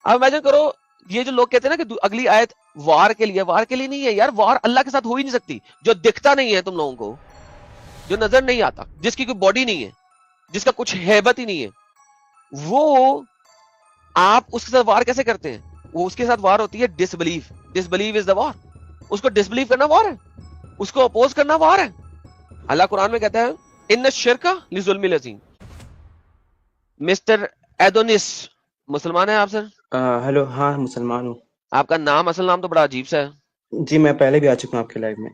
اب امیجن کرو یہ جو لوگ کہتے ہیں نا کہ اگلی آیت وار کے لیے نہیں ہے یار. وار اللہ کے ساتھ ہو ہی نہیں سکتی. جو دکھتا نہیں ہے تم لوگوں کو, جو نظر نہیں آتا, جس کی کوئی باڈی نہیں ہے, جس کا کچھ ہیبت ہی نہیں ہے, وہ آپ اس کے ساتھ وار کیسے کرتے ہیں؟ وہ اس کے ساتھ وار ہوتی ہے disbelief. Disbelief is دا وار. اس کو ڈس بلیف کرنا وار ہے, اس کو اپوز کرنا وار ہے. اللہ قرآن میں کہتا ہے ان الشرک لظلم العظیم. مسٹر ایڈونس مسلمان ہیں آپ سر؟ ہیلو، ہاں مسلمان ہوں. آپ کا نام اصل نام تو بڑا عجیب سا ہے. جی میں پہلے بھی آ چکا ہوں آپ کے لائف میں.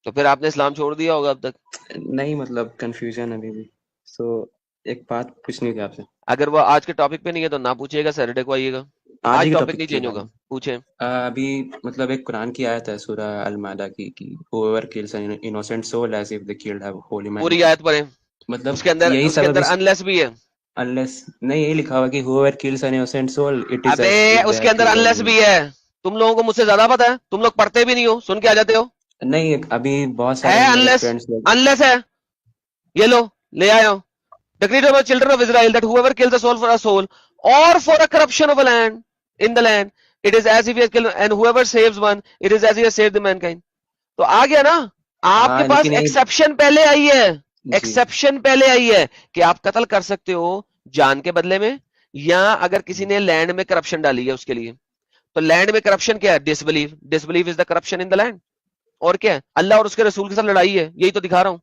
تو پھر آپ نے اسلام چھوڑ دیا ہوگا اب تک. نہیں مطلب کنفیوژن ابھی بھی. سو ایک بات پوچھنی تھی آپ سے. اگر وہ آج کے ٹاپک پہ نہیں ہے تو نہ پوچھیے گا, سیٹرڈے کو آئیے گا. آج آج ہی کے ٹاپک ٹاپک نہیں پہ چینج ہوگا, پوچھیں. ابھی مطلب ایک قرآن کی آیت ہے سورہ المائدہ کی کہ whoever kills an innocent soul as if they killed a holy man. پوری آیت پڑھیں. مطلب اس کے اندر یہی سبب اس انلیس بھی ہے. unless نہیں یہی لکھا ہوا کہ whoever kills an innocent soul it is ابے as if اس they کے had another killed unless holy بھی man. ہے. تم لوگوں کو مجھ سے زیادہ پتا ہے, تم لوگ پڑھتے بھی نہیں ہو, سن کے آ جاتے ہو. نہیں ابھی بہت سارے ہے میرے انلیس, فرینڈس لوگ. انلیس ہے. یہ لو لے آیا ہوں. Decree of the children of Israel that whoever kills a soul for a soul or for a corruption of a land in the land, it is as if he has killed, and whoever saves one, it is as if he has saved the mankind. تو آ گیا نا. آپ کے ہاں پاس لیکن یہی exception پہلے آئی ہے, جی ایکسپشن پہلے آئی ہے کہ آپ قتل کر سکتے ہو جان کے بدلے میں, یا اگر کسی نے لینڈ میں کرپشن ڈالی ہے اس کے لیے. تو لینڈ میں کرپشن کیا ہے؟ Disbelief. Disbelief is the corruption in the land. اور کیا ہے؟ اللہ اور اس کے رسول کے ساتھ لڑائی ہے, یہی تو دکھا رہا ہوں.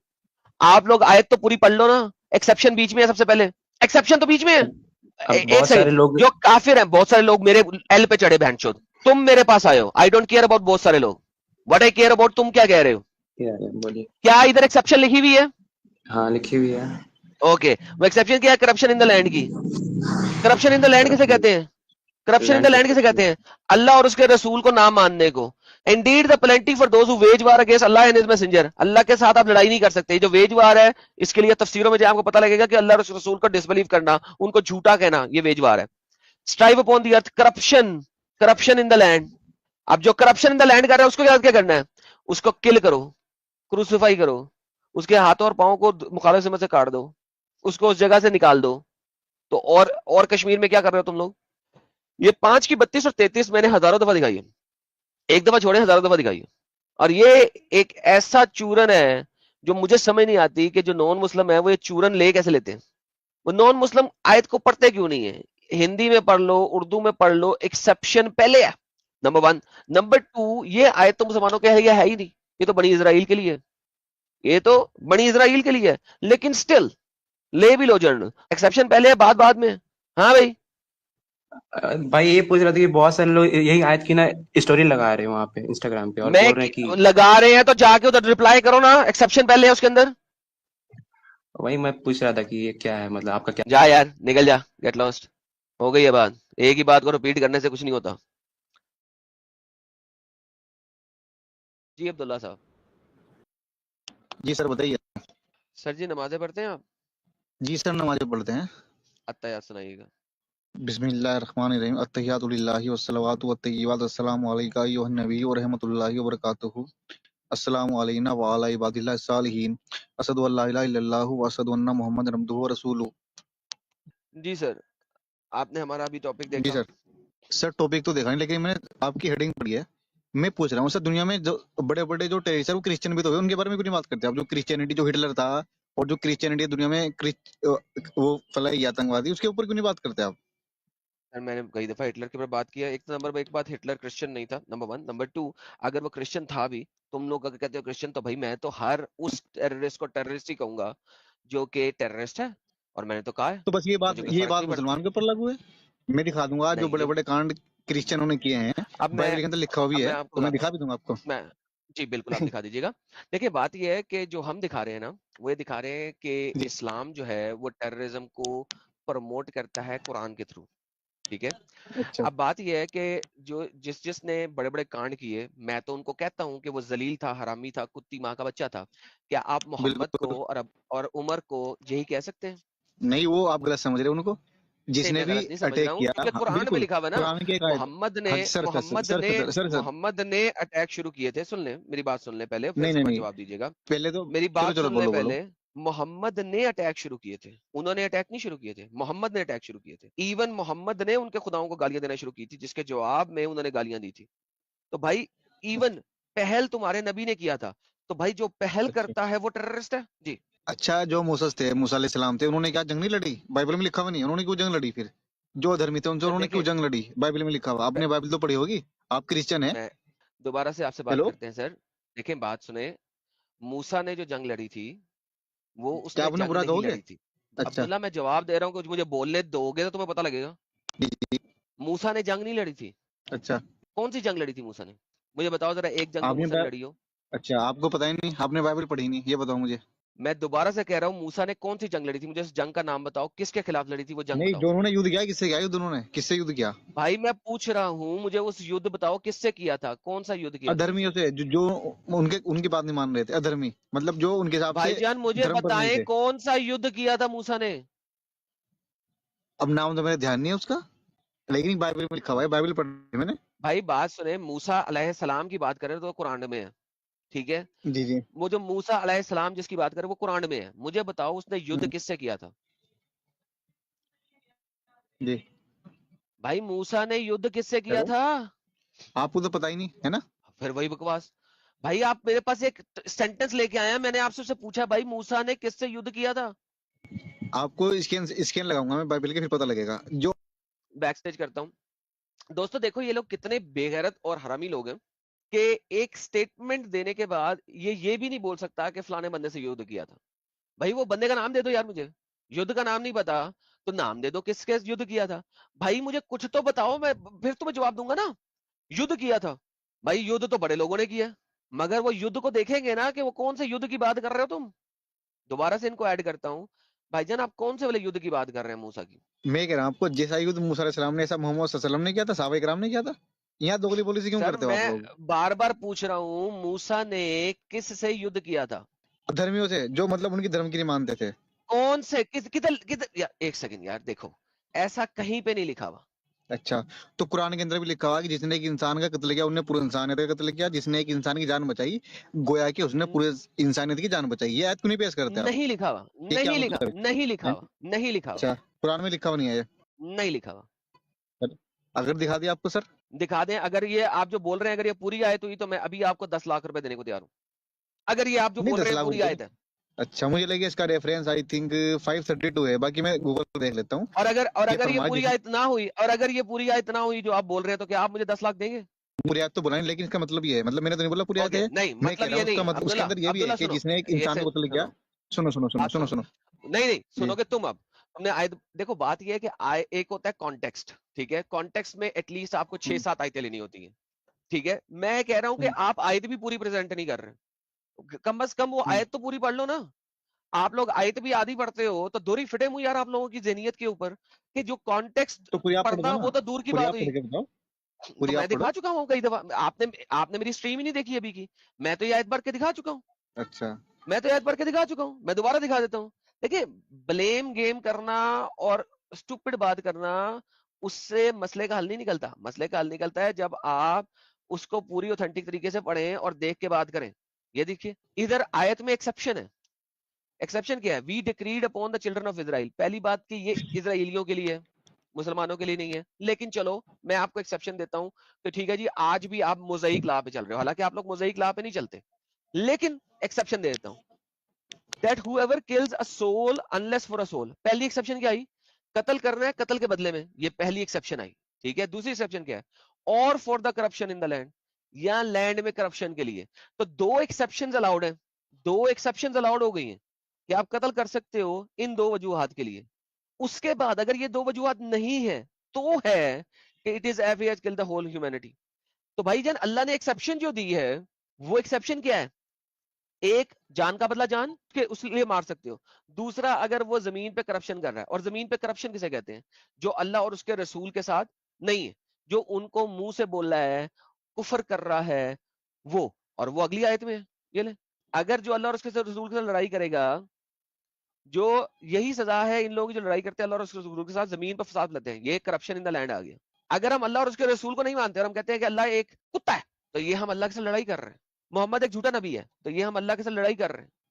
آپ لوگ آیت تو پوری پڑھ لو نا. ایکسپشن بیچ میں ہے, سب سے پہلے ایکسپشن تو بیچ میں ہے. اب ایک بہت سارے سیکنڈ, لوگ. جو کافر ہیں بہت سارے لوگ میرے ایل پہ چڑھے بہن چود. تم میرے پاس آئے ہو, آئی ڈونٹ کیئر اباؤٹ بہت سارے لوگ. وٹ آئی کیئر اباؤٹ, تم کیا کہہ رہے ہو؟ بولیے. کیا ادھر ایکسپشن لکھی ہوئی ہے؟ ہاں لکھی ہوئی ہے. اوکے, وہ ایکسپشن کیا ہے؟ کرپشن ان دا لینڈ کی. کرپشن ان دا لینڈ کسے کہتے ہیں؟ Corruption in the land land کسے کہتے ہیں؟ اللہ اور اس کے رسول کو نہ ماننے کو. Indeed the plenty for those who wage war against Allah and his messenger. اللہ کے ساتھ آپ لڑائی نہیں کر سکتے. جو ویج وار ہے, اس کے لیے تفسیروں میں جو آپ کو پتہ لگے گا کہ اللہ اور اس رسول کو ڈسبلیو کرنا, ان کو جھوٹا کہنا, یہ ویج وار ہے. Strive upon the earth, corruption in the land. اب جو کرپشن ان دا لینڈ کر رہا ہے اس کو کیا کرنا ہے؟ اس کو کل کرو, کروسیفائی کرو, اس کے ہاتھوں اور پاؤں کو مخالف سمت سے کاٹ دو, اس کو اس جگہ سے نکال دو. تو اور کشمیر میں کیا کر رہے ہو تم لوگ؟ یہ 5 کی 32 اور 33 میں نے ہزاروں دفعہ دکھائی ہے, ایک دفعہ چھوڑے ہزاروں دفعہ دکھائی ہے. اور یہ ایک ایسا چورن ہے جو مجھے سمجھ نہیں آتی کہ جو نان مسلم ہے وہ یہ چورن لے کیسے لیتے ہیں. وہ نان مسلم آیت کو پڑھتے کیوں نہیں ہے؟ ہندی میں پڑھ لو, اردو میں پڑھ لو, ایکسپشن پہلے ہے. نمبر 1. نمبر 2, یہ آیت تو مسلمانوں کے ہے یہ ہے ہی نہیں, یہ تو بنی اسرائیل کے لیے, یہ تو بنی اسرائیل کے لیے ہے. لیکن سٹل لے بھی لو جرن, ایکسپشن پہلے ہے, بعد میں. ہاں بھائی, بھائی یہ پوچھ رہا تھا کہ بہت سارے لوگ یہی آیت کی نا اسٹوری لگا رہے ہیں وہاں پہ انسٹاگرام پہ اور میں بول رہے ہیں کہ لگا رہے ہیں تو جا کے ادھر ریپلائی کرو نا, ایکسپشن پہلے ہے اس کے اندر. وہی میں پوچھ رہا تھا کہ یہ کیا ہے, مطلب آپ کا کیا. جا یار نکل جا, گیٹ لاسٹ. ہو گئی ہے بات, ایک ہی بات کو رپیٹ کرنے سے کچھ نہیں ہوتا. جی عبداللہ صاحب. جی سر بتائیے. سر جی نمازیں پڑھتے ہیں آپ؟ جی سر نمازیں پڑھتے ہیں. التحیات سنائیے گا. بسم اللہ الرحمن الرحیم. التحیات للہ والصلوات والطیبات السلام علیکہ ایھا النبی ورحمۃ اللہ وبرکاتہ. السلام علینا وعلی عباد اللہ الصالحین. اشہد ان لا الہ الا اللہ واشہد ان محمد عبدہ ورسولہ. جی سر, آپ نے ہمارا ابھی ٹاپک جی دیکھا؟ سر ٹاپک تو دیکھا نہیں, لیکن میں نے آپ کی ہیڈنگ پڑھی ہے. میں پوچھ رہا ہوں سر, دنیا میں جو بڑے بڑے جو ٹیررسٹ وہ کرسچن بھی تو ہوئے, ان کے بارے میں کیوں نہیں بات کرتے آپ؟ جو کرسچینٹی, جو ہٹلر تھا اور جو کرسچینٹی دنیا میں وہ فلائی آتنکوادی, اس کے اوپر کیوں نہیں بات کرتے آپ؟ سر میں نے کئی دفعہ ہٹلر کے اوپر بات کیا. ایک نمبر ایک بات, ہٹلر کرسچن نہیں تھا, نمبر 1. نمبر 2, اگر وہ کرسچن تھا بھی, تم لوگ اگر کہتے ہو کرسچن, تو بھائی میں تو ہر اس ٹیررسٹ کو ٹیررسٹ ہی کہوں گا جو کہ ٹیررسٹ ہے. اور میں نے تو کہا ہے, تو بس یہ مجھے کوئی فرق بات نہیں پڑتا. مسلمان کے اوپر لاگو ہے. میں دکھا دوں گا جو نہیں بڑے بڑے کانڈ کرسچنوں نے کیے ہیں, اب میں بائبل کے اندر لکھا ہوا اب بھی میں ہے, آپ کو تو میں بتاتا دکھا ہوں. بھی دوں گا آپ کو. میں جی بالکل آپ دکھا دیجیے گا. دیکھیے بات یہ ہے کہ جو ہم دکھا رہے ہیں نا, وہ یہ دکھا رہے ہیں کہ جی اسلام جو ہے وہ ٹیررزم کو پروموٹ کرتا ہے قرآن کے تھرو. ٹھیک ہے. اچھا اب بات یہ ہے کہ جو جس نے بڑے بڑے کانڈ کیے, میں تو ان کو کہتا ہوں کہ وہ ذلیل تھا, حرامی تھا, کتی ماں کا بچہ تھا. کیا آپ محمد کو بالکل اور عمر کو یہی کہہ سکتے ہیں؟ نہیں, وہ آپ غلط سمجھ رہے ہیں ان کو. جس نہیں نے میں بھی غلط نہیں سمجھ رہا اٹیک ہوں, کیا, کیونکہ ہاں قرآن میں بالکل لکھا ہوا ہے نا. قرآن کی ایک آیت. محمد ہاں نے سر سر سر سر سر سر سر محمد نے اٹیک شروع کیے تھے. سن لیں میری بات, سن لیں پہلے, پھر نہیں اس نہیں کے بعد نہیں, جواب دیجیے گا. پہلے تو میری چلو بات چلو سن لیں بولو بولو. پہلے, محمد نے اٹیک شروع کیے تھے, انہوں نے اٹیک نہیں شروع کیے تھے, محمد نے اٹیک شروع کیے تھے. ایون محمد نے ان کے خداؤں کو گالیاں دینا شروع کی تھی, جس کے جواب میں انہوں نے گالیاں دی تھی. تو بھائی ایون پہل تمہارے نبی نے کیا تھا, تو بھائی جو پہل اچھا کرتا ہے وہ ٹیررسٹ ہے جی. اچھا، جو موسیٰ تھے، موسیٰ علیہ السلام تھے، انہوں نے کیا جنگ نہیں لڑی؟ بائبل میں لکھا ہوا نہیں، انہوں نے کیوں جنگ لڑی پھر؟ جو ادھرمی تھے ان سے انہوں نے کیوں دیکھیں جنگ لڑی؟ بائبل میں لکھا ہوا، آپ نے بائبل تو پڑھی ہوگی، آپ کرسچن ہیں. میں دوبارہ سے آپ سے بات ہیلو، کرتے ہیں سر. دیکھیں بات سنیں, موسیٰ نے جو جنگ لڑی تھی وہ اس کیا نے آپ نے جنگ برا کہو نہیں گے؟ لڑی تھی. اچھا عبداللہ میں جواب دے رہا ہوں کہ مجھے بولنے دو گے تو تمہیں پتہ لگے گا. جی، موسیٰ نے جنگ نہیں لڑی تھی. اچھا کون سی جنگ لڑی تھی موسیٰ نے؟ مجھے بتاؤ ذرا ایک جنگ تو آپ نے موسیٰ نے لڑی ہو. اچھا آپ کو پتہ ہی نہیں، آپ نے بائبل پڑھی نہیں، یہ بتاؤ مجھے. میں دوبارہ سے کہہ رہا ہوں موسیٰ نے کون سی جنگ لڑی تھی, مجھے اس جنگ کا نام بتاؤ, کس کے خلاف لڑی تھی وہ جنگ نہیں، بتاؤ. جو انہوں نے یدھ کیا کس سے کیا؟ یدھ انہوں نے کس سے یدھ کیا؟ بھائی میں پوچھ رہا ہوں, مجھے اس یدھ بتاؤ کس سے کیا تھا, کون سا یدھ کیا تھا موسیٰ ادھرمیوں نے. سے، جو ان کی بات نہیں مان رہے تھے، ادھرمی مطلب جو ان کے حساب بھائی سے جان مجھے دھرم پر نہیں بتائیں تھے. کون سا یدھ کیا تھا موسیٰ نے. اب نام تو میرے دھیان نہیں ہے اس کا، لیکن بائبل میں لکھا ہوا ہے، بائبل پڑھی میں نے. بھائی بات سنیں, موسیٰ علیہ السلام کی بات کریں تو قرآن میں ہے, ٹھیک ہے. جی جی وہ جو موسیٰ علیہ السلام جس کی بات کریں وہ قرآن میں ہے. مجھے بتاؤ اس نے یدھ کس سے کیا تھا. جی. بھائی موسیٰ نے یدھ کس سے کیا ہیلو، تھا. آپ کو تو پتہ ہی نہیں ہے نا. پھر وہی بکواس. بھائی آپ میرے پاس ایک سینٹنس لے کے آئے ہیں, میں نے آپ سے پوچھا بھائی موسیٰ نے کس سے یدھ کیا تھا. آپ کو اسکین لگاؤں گا میں بائبل کے، پھر پتہ لگے گا. جو بیک سٹیج کرتا ہوں. دوستو دیکھو یہ لوگ کتنے بے غیرت اور حرامی لوگ ہیں کہ ایک سٹیٹمنٹ دینے کے بعد یہ بھی نہیں بول سکتا کہ فلانے بندے سے یدھ کیا تھا. بھائی وہ بندے کا نام دے دو یار, مجھے یدھ کا نام نہیں پتا تو نام دے دو کس کے یدھ کیا تھا. بھائی مجھے کچھ تو بتاؤ, میں پھر تمہیں جواب دوں گا نا. یدھ کیا تھا, بھائی یدھ تو بڑے لوگوں نے کیا, مگر وہ یدھ کو دیکھیں گے نا کہ وہ کون سے یدھ کی بات کر رہے ہو تم. دوبارہ سے ان کو ایڈ کرتا ہوں, بھائی جان آپ کون سے والے یدھ کی بات کر رہے ہیں موسیٰ کی. میں کہہ رہا ہوں آپ کو، جیسا یدھ موسیٰ علیہ السلام نے، ایسا محمد صلی اللہ علیہ وسلم نے کیا تھا، صحابہ کرام نے کیا تھا. یہاں دوگلی پالیسی کیوں سر کرتے ہو آپ میں لوگ؟ بار بار پوچھ رہا ہوں موسیٰ نے کس سے یدھ کیا تھا. دھرمیوں سے، جو مطلب ان کی دھرم کی نہیں مانتے تھے. کون سے کدھر ایک سیکنڈ یار, دیکھو ایسا کہیں پہ نہیں لکھا ہوا. اچھا، تو قرآن کے اندر بھی لکھا ہوا کہ جس نے ایک انسان کا قتل کیا انہوں نے پورے انسانیت کا قتل کیا، جس نے ایک انسان کی جان بچائی گویا کہ اس نے پورے انسانیت کی جان بچائی. یہ آیت کیوں نہیں پیش کرتے آپ؟ نہیں لکھا ہوا, یہ کیا نہیں لکھا, مطلب نہیں لکھا ہے؟ ہوا, نہیں لکھا ہوا, اچھا، قرآن میں لکھا ہوا نہیں ہے یہ؟ نہیں لکھا ہوا. اگر دکھا دیا آپ کو سر. دکھا دیں, اگر یہ آپ جو بول رہے ہیں اگر یہ پوری آیت ہوئی تو میں ابھی آپ کو 10 لاکھ روپے دینے کو تیار ہوں, اگر یہ آپ جو نہیں، بول 10 رہے ہیں لاکھ پوری روپے. آیت ہے. اچھا، مجھے لگا اس کا ریفرنس آئی تھنک 532 ہے، باقی میں گوگل پہ دیکھ لیتا ہوں. اور اگر یہ فرمایا پوری جس آیت نہ ہوئی, اور اگر یہ پوری آیت نہ ہوئی جو آپ بول رہے ہیں, تو کیا آپ مجھے 10 لاکھ دیں گے. پوری آیت تو بلا نہیں، لیکن اس کا مطلب یہ ہے، مطلب میں نے تو نہیں بولا پوری آیت اوکے, ہے. نہیں میں کہہ مطلب رہا یہ ہوں اس کا نہیں. مطلب، اس کے عبداللہ اندر یہ بھی ہے عبداللہ کہ سنو, جس نے ایک یہ انسان کو قتل کیا. سنو, سنو سنو بات سنو سنو سنو. سنو. نہیں جی سنو گے تم. اب تم نے آیت دیکھو, بات یہ ہے کہ ایک ہوتا ہے کانٹیکسٹ, ٹھیک ہے, کانٹیکسٹ میں ایٹ لیسٹ آپ کو 6-7 آیتیں لینی ہوتی ہیں, ٹھیک ہے. میں کہہ رہا ہوں کہ آپ آیت بھی پوری پریزنٹ نہیں کر رہے, کم از کم وہ آیت تو پوری پڑھ لو نا. آپ لوگ آیت بھی آدھی پڑھتے ہو تو دوری فٹے منہ یار آپ لوگوں کی ذہنیت کے اوپر, کہ جو کانٹیکسٹ تو پوری آپ پڑھ دو پڑھنا نا، وہ تو دور کی پوری بات آپ ہوئی. پڑھ کے بتاؤ، تو پوری میں آپ پڑھو. دکھا چکا ہوں کئی دفعہ, آپ نے میری سٹریم ہی نہیں دیکھی ابھی کی, میں تو یہ آیت پڑھ کے دکھا چکا ہوں. اچھا، میں تو یاد پڑھ کے دکھا چکا ہوں, میں دوبارہ دکھا دیتا ہوں. دیکھیں بلیم گیم کرنا اور اسٹوپڈ بات کرنا, اس سے مسئلے کا حل نہیں نکلتا. مسئلے کا حل نکلتا ہے جب آپ اس کو پوری اوتھینٹک طریقے سے پڑھیں اور دیکھ کے بات کریں. یہ دیکھیے ادھر آیت میں ایکسیپشن ہے. ایکسیپشن کیا ہے؟ We decreed upon the children of Israel. پہلی بات کہ یہ اسرائیلیوں کے لیے ہے, مسلمانوں کے لیے نہیں ہے. لیکن چلو میں آپ کو ایکسیپشن دیتا ہوں, تو ٹھیک ہے جی, آج بھی آپ موزائک لا پہ چل رہے ہو, حالانکہ آپ لوگ موزائک لا پہ نہیں چلتے, لیکن ایکسیپشن دے دیتا ہوں. That whoever kills a soul unless for a soul. پہلی ایکسیپشن کیا آئی؟ قتل کرنا ہے قتل کے بدلے میں, یہ پہلی ایکسیپشن آئی, ٹھیک ہے. دوسری ایکسیپشن کیا ہے؟ اور for the corruption in the land, یا لینڈ میں کرپشن کے لیے. تو 2 ایکسیپشنز الاؤڈ ہیں, 2 ایکسیپشنز الاؤڈ ہو گئی ہیں کہ آپ قتل کر سکتے ہو ان 2 وجوہات کے لیے. اس کے بعد اگر یہ 2 وجوہات نہیں ہے تو ہے کہ اٹ از ایف کل دا ہول ہیومینٹی. تو بھائی جان اللہ نے ایکسیپشن جو دی ہے وہ ایکسیپشن کیا ہے؟ ایک, جان کا بدلہ جان کے اس لیے مار سکتے ہو. دوسرا, اگر وہ زمین پہ کرپشن کر رہا ہے, اور زمین پہ کرپشن کسے کہتے ہیں؟ جو اللہ اور اس کے رسول کے ساتھ نہیں ہے, جو ان کو منہ سے بول رہا ہے, کفر کر رہا ہے وہ. اور وہ اگلی آیت میں ہے, یہ لیں. اگر جو اللہ اور اس کے رسول کے ساتھ لڑائی کرے گا, جو یہی سزا ہے ان لوگوں کی جو لڑائی کرتے ہیں اللہ اور اس کے رسول کے ساتھ, زمین پر فساد لاتے ہیں, یہ کرپشن ان دا لینڈ آ گیا. اگر ہم اللہ اور اس کے رسول کو نہیں مانتے اور ہم کہتے ہیں کہ اللہ ایک کتا ہے, تو یہ ہم اللہ کے ساتھ لڑائی کر رہے ہیں. محمد ایک جھوٹا نبی ہے, تو یہ ہم اللہ کے ساتھ لڑائی کر رہے ہیں.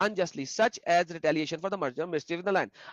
unjustly such as retaliation for the murder of mischief in the land।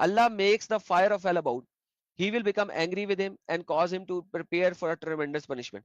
Allah makes the fire of hell about, he will become angry with him and cause him to prepare for a tremendous punishment।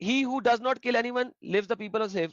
he who does not kill anyone lives the people of safe।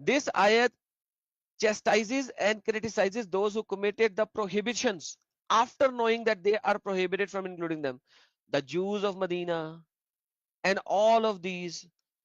this ayat chastises and criticizes those who committed the prohibitions after knowing that they are prohibited from including them, the Jews of Medina and all of these।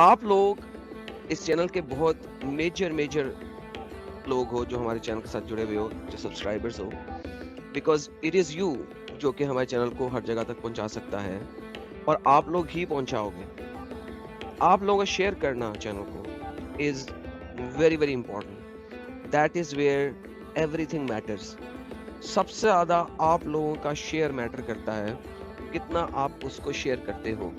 آپ لوگ اس channel کے بہت major لوگ ہو جو ہمارے channel کے ساتھ جڑے ہوئے ہو, جو subscribers who, because it is you جو کہ ہمارے چینل کو ہر جگہ تک پہنچا سکتا ہے, اور آپ لوگ ہی پہنچاؤ گے. آپ لوگوں کا شیئر کرنا چینل کو is very important. That is where everything matters. سب سے زیادہ آپ لوگوں کا شیئر میٹر کرتا ہے, کتنا آپ اس کو شیئر کرتے ہو.